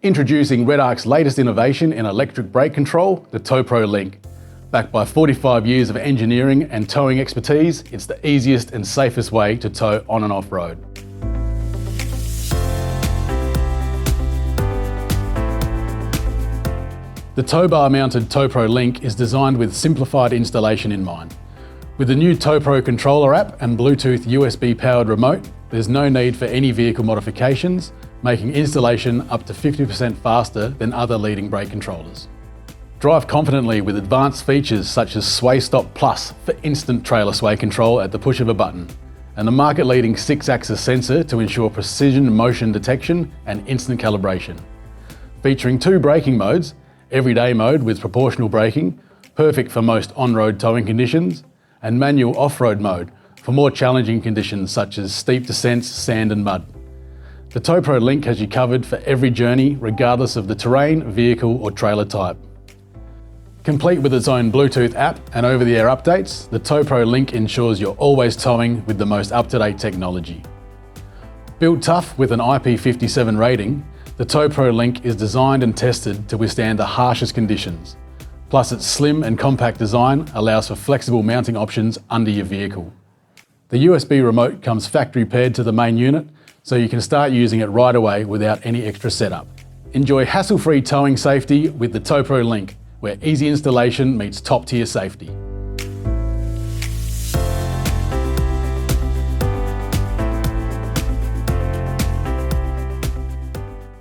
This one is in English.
Introducing REDARC's latest innovation in electric brake control, the TowPro Link. Backed by 45 years of engineering and towing expertise, it's the easiest and safest way to tow on and off road. The towbar-mounted TowPro Link is designed with simplified installation in mind. With the new TowPro controller app and Bluetooth USB-powered remote, there's no need for any vehicle modifications, making installation up to 50% faster than other leading brake controllers. Drive confidently with advanced features such as SwayStop Plus for instant trailer sway control at the push of a button, and the market-leading 6-axis sensor to ensure precision motion detection and instant calibration. Featuring 2 braking modes, everyday mode with proportional braking, perfect for most on-road towing conditions, and manual off-road mode for more challenging conditions such as steep descents, sand and mud. The TowPro Link has you covered for every journey, regardless of the terrain, vehicle or trailer type. Complete with its own Bluetooth app and over-the-air updates, the TowPro Link ensures you're always towing with the most up-to-date technology. Built tough with an IP57 rating, the TowPro Link is designed and tested to withstand the harshest conditions. Plus, its slim and compact design allows for flexible mounting options under your vehicle. The USB remote comes factory paired to the main unit, so you can start using it right away without any extra setup. Enjoy hassle-free towing safety with the TowPro Link, where easy installation meets top-tier safety.